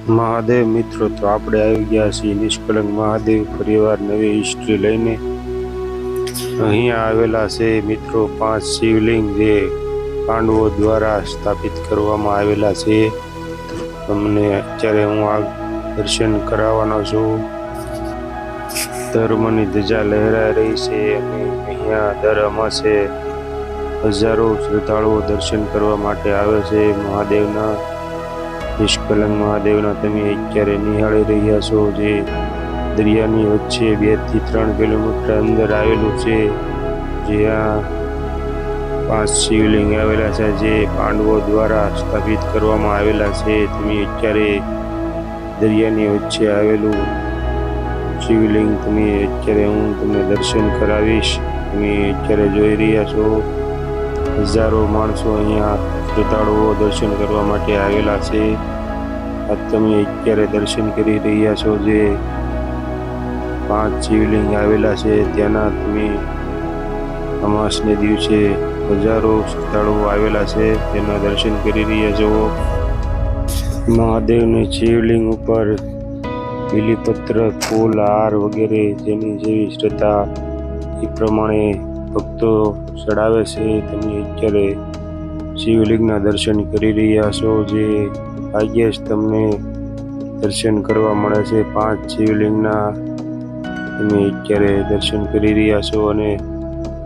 મહાદેવ મિત્રો, તો આપણે આવી ગયા છીએ નિષ્કલંક મહાદેવ પરિવાર નવી હિસ્ટ્રી લઈને. અહીંયા આવેલા છે મિત્રો 5 શિવલિંગ જે પાંડવો દ્વારા સ્થાપિત કરવામાં આવેલા છે. તમને અત્યારે હું આ દર્શન કરાવવાનો છું. ધર્મની ધજા લહેરાઈ રહી છે અને અહીંયા દર અમાસે હજારો શ્રદ્ધાળુઓ દર્શન કરવા માટે આવે છે મહાદેવના. નિષ્કલંક મહાદેવના તમે અત્યારે નિહાળી રહ્યા છો, જે દરિયાની વચ્ચે 2 થી 3 કિલોમીટર અંદર આવેલું છે. જ્યાં 5 શિવલિંગ આવેલા છે જે પાંડવો દ્વારા સ્થાપિત કરવામાં આવેલા છે. તમે અત્યારે દરિયાની વચ્ચે આવેલું શિવલિંગ તમે અત્યારે હું તમને દર્શન કરાવીશ. તમે અત્યારે જોઈ રહ્યા છો હજારો માણસો અહીંયા શ્રદ્ધાળુઓ દર્શન કરવા માટે આવેલા છે. આ તમે અત્યારે દર્શન કરી રહ્યા છો જે 5 શિવલિંગ આવેલા છે ત્યાંના. તમે અમાસને દિવસે હજારો શ્રદ્ધાળુઓ આવેલા છે તેના દર્શન કરી રહ્યા છો. મહાદેવની શિવલિંગ ઉપર બીલીપત્ર, ફૂલ, હાર વગેરે જેની જેવી શ્રદ્ધા એ પ્રમાણે ભક્તો ચડાવે છે. તમે અત્યારે શિવલિંગના દર્શન કરી રહ્યા છો, જે ભાગ્યે જ તમને દર્શન કરવા મળે છે. 5 શિવલિંગના તમે અત્યારે દર્શન કરી રહ્યા છો અને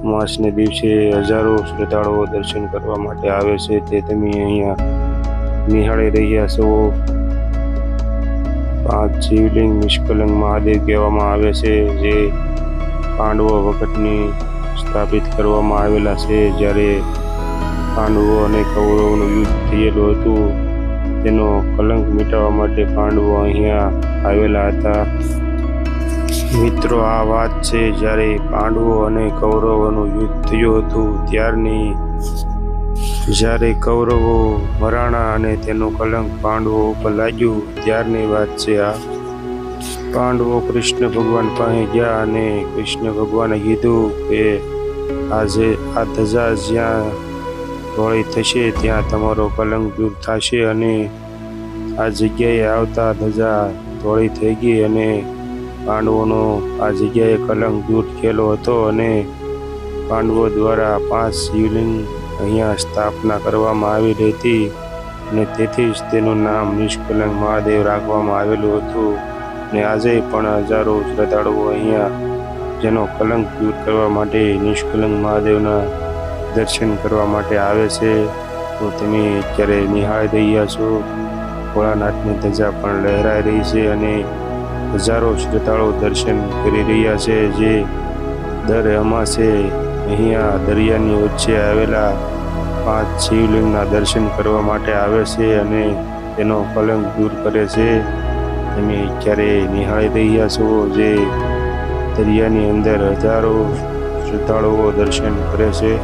અમાસને દિવસે હજારો શ્રદ્ધાળુઓ દર્શન કરવા માટે આવે છે તે તમે અહીંયા નિહાળી રહ્યા છો. 5 શિવલિંગ નિષ્કલંક મહાદેવ કહેવામાં આવે છે, જે પાંડવો વખતની સ્થાપિત કરવામાં આવેલા છે. જ્યારે પાંડવો અને કૌરવોનું યુદ્ધ થયેલું હતું તેનો કલંક મિટાવવા માટે પાંડવો અહીંયા આવેલા હતા. મિત્રો, આ વાત છે જ્યારે પાંડવો અને કૌરવોનું યુદ્ધ થયું હતું ત્યારની. જ્યારે કૌરવો મરાણા અને તેનું કલંક પાંડવો ઉપર લાગ્યું ત્યારની વાત છે આ. પાંડવો કૃષ્ણ ભગવાન પાસે ગયા અને કૃષ્ણ ભગવાને કીધું કે આજે આ ધજા જ્યાં ધોળી થશે ત્યાં તમારો કલંક દૂર થશે. અને આ જગ્યાએ આવતા ધજા ધોળી થઈ ગઈ અને પાંડવોનો આ જગ્યાએ કલંક દૂર થયેલો હતો. અને પાંડવો દ્વારા 5 શિવલિંગ અહીંયા સ્થાપના કરવામાં આવેલી હતી અને તેથી જ તેનું નામ નિષ્કલંક મહાદેવ રાખવામાં આવેલું હતું. અને આજે પણ હજારો શ્રદ્ધાળુઓ અહીંયા જેનો કલંક દૂર કરવા માટે નિષ્કલંક મહાદેવના દર્શન કરવા માટે આવે છે. તો તમે અત્યારે નિહાળી રહ્યા છો ભોળાનાથની ધજા પણ લહેરાઈ રહી છે અને હજારો શ્રદ્ધાળુઓ દર્શન કરી રહ્યા છે, જે દર અમાસે અહીંયા દરિયાની વચ્ચે આવેલા 5 શિવલિંગના દર્શન કરવા માટે આવે છે અને તેનો કલંક દૂર કરે છે. તમે અત્યારે નિહાળી રહ્યા છો જે દરિયાની અંદર હજારો શ્રદ્ધાળુઓ દર્શન કરે છે.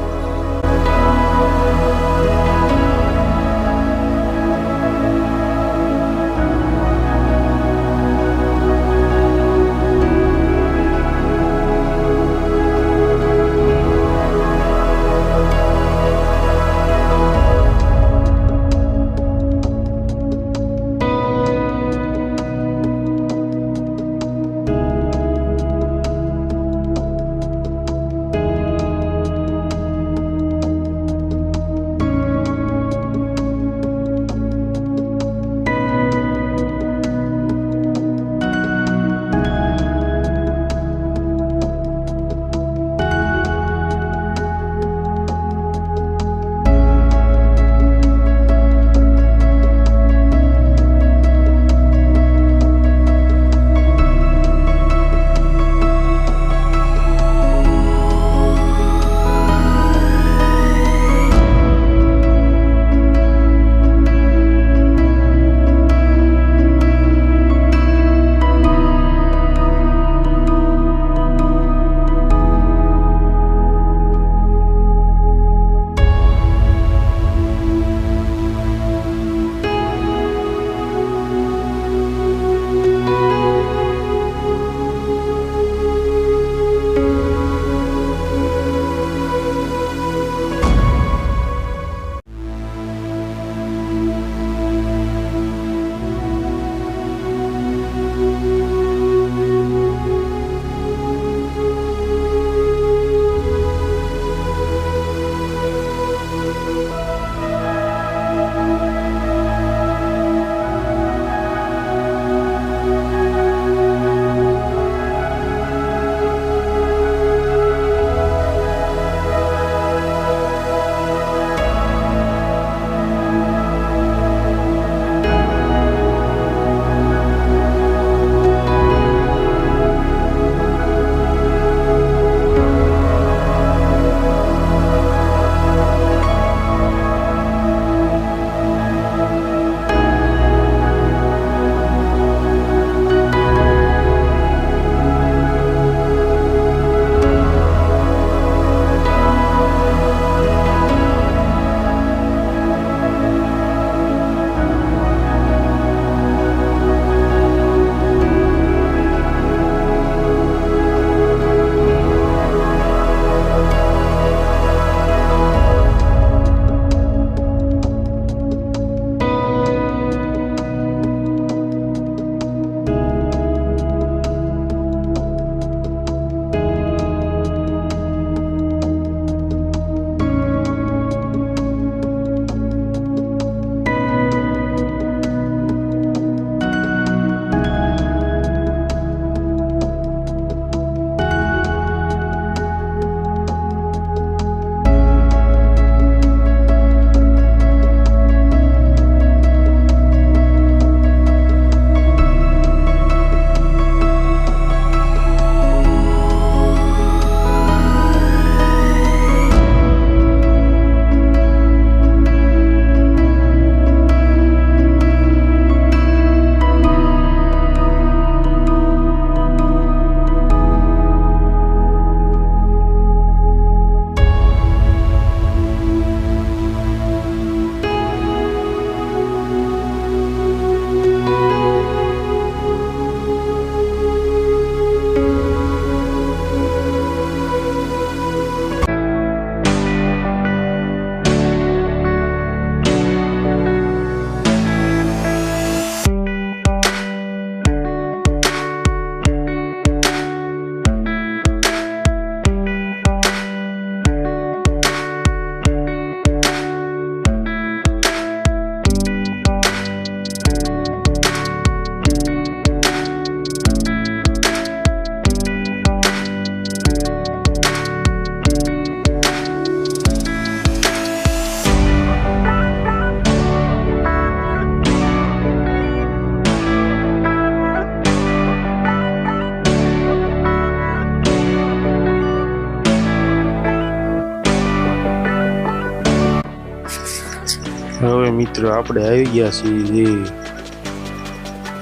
અને મિત્રો આપણે આવી ગયા છીએ જે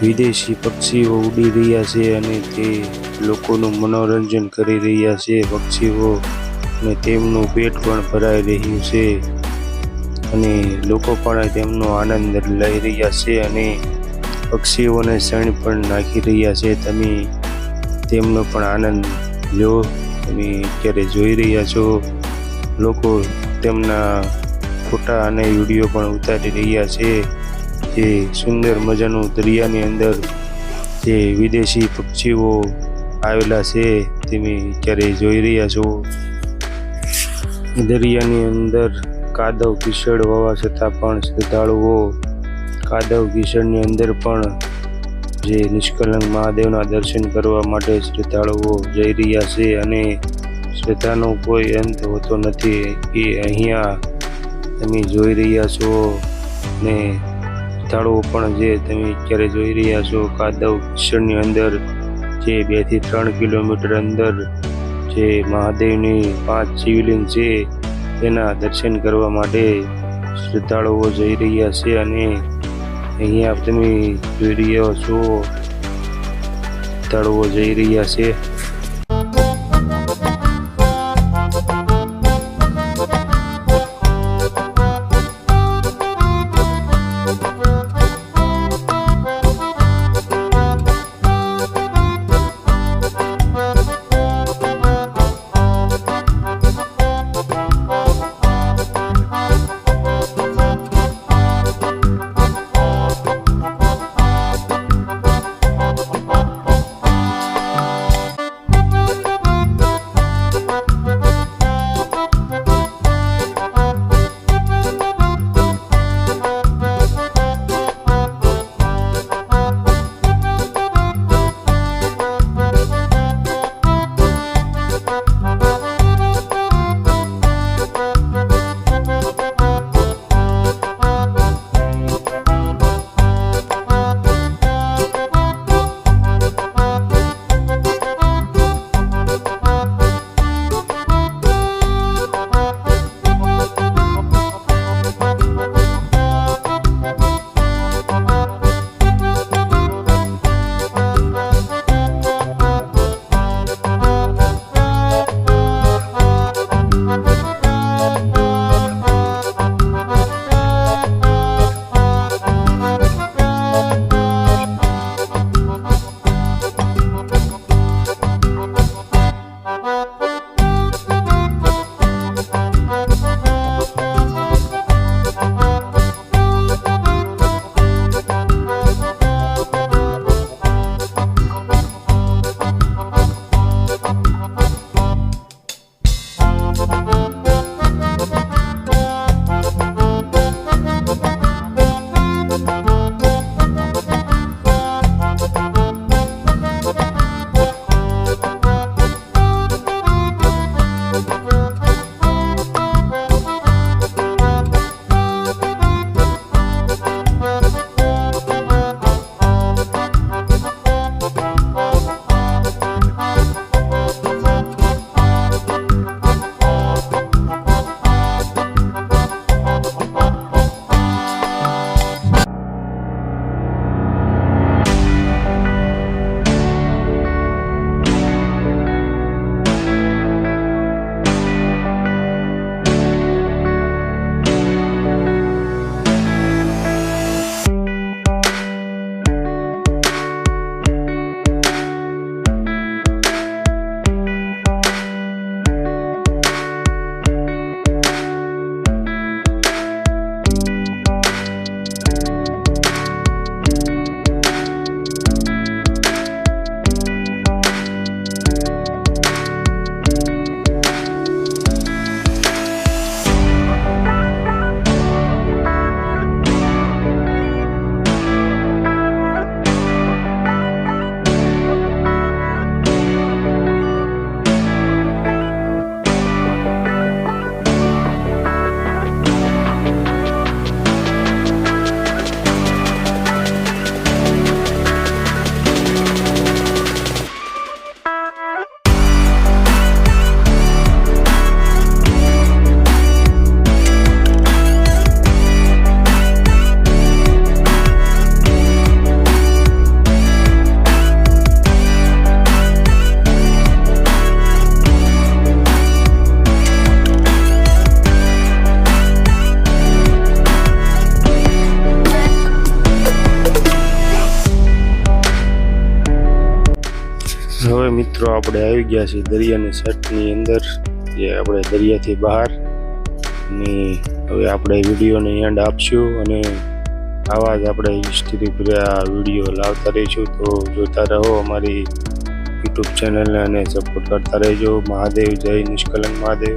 વિદેશી પક્ષીઓ ઉડી રહ્યા છે અને તે લોકોનું મનોરંજન કરી રહ્યા છે પક્ષીઓ, અને તેમનું પેટ પણ ભરાઈ રહ્યું છે અને લોકો પણ તેમનો આનંદ લઈ રહ્યા છે અને પક્ષીઓને શણ પણ નાખી રહ્યા છે. તમે તેમનો પણ આનંદ લો. તમે અત્યારે જોઈ રહ્યા છો લોકો તેમના ફોટા અને વિડીયો પણ ઉતારી રહ્યા છે. જે સુંદર મજાનું દરિયાની અંદર જે વિદેશી પક્ષીઓ આવેલા છે તમે અત્યારે જોઈ રહ્યા છો. દરિયાની અંદર કાદવ કીચડ હોવા છતાં પણ શ્રદ્ધાળુઓ કાદવ કીચડની અંદર પણ જે નિષ્કલંક મહાદેવના દર્શન કરવા માટે શ્રદ્ધાળુઓ જઈ રહ્યા છે અને શ્રદ્ધાનો કોઈ અંત હોતો નથી. એ અહીંયા તમે જોઈ રહ્યા છો ને શ્રદ્ધાળુઓ પણ જે તમે અત્યારે જોઈ રહ્યા છો કાદવ કીચડની અંદર જે 2 થી 3 કિલોમીટર અંદર જે મહાદેવની 5 શિવલિંગ છે તેના દર્શન કરવા માટે શ્રદ્ધાળુઓ જઈ રહ્યા છે અને અહીંયા તમે જોઈ રહ્યા છો શ્રદ્ધાળુઓ જઈ રહ્યા છે. હવે મિત્રો આપણે આવી ગયા છીએ દરિયાની સટની અંદર, જે આપણે દરિયાથી બહાર, અને હવે આપણે વિડીયોને એન્ડ આપશું અને આવા જ આપણે હિસ્ટ્રી ભર્યા વિડીયો લાવતા રહીશું. તો જોતા રહો અમારી યુટ્યુબ ચેનલને અને સપોર્ટ કરતા રહેજો. મહાદેવ, જય નિષ્કલંક મહાદેવ.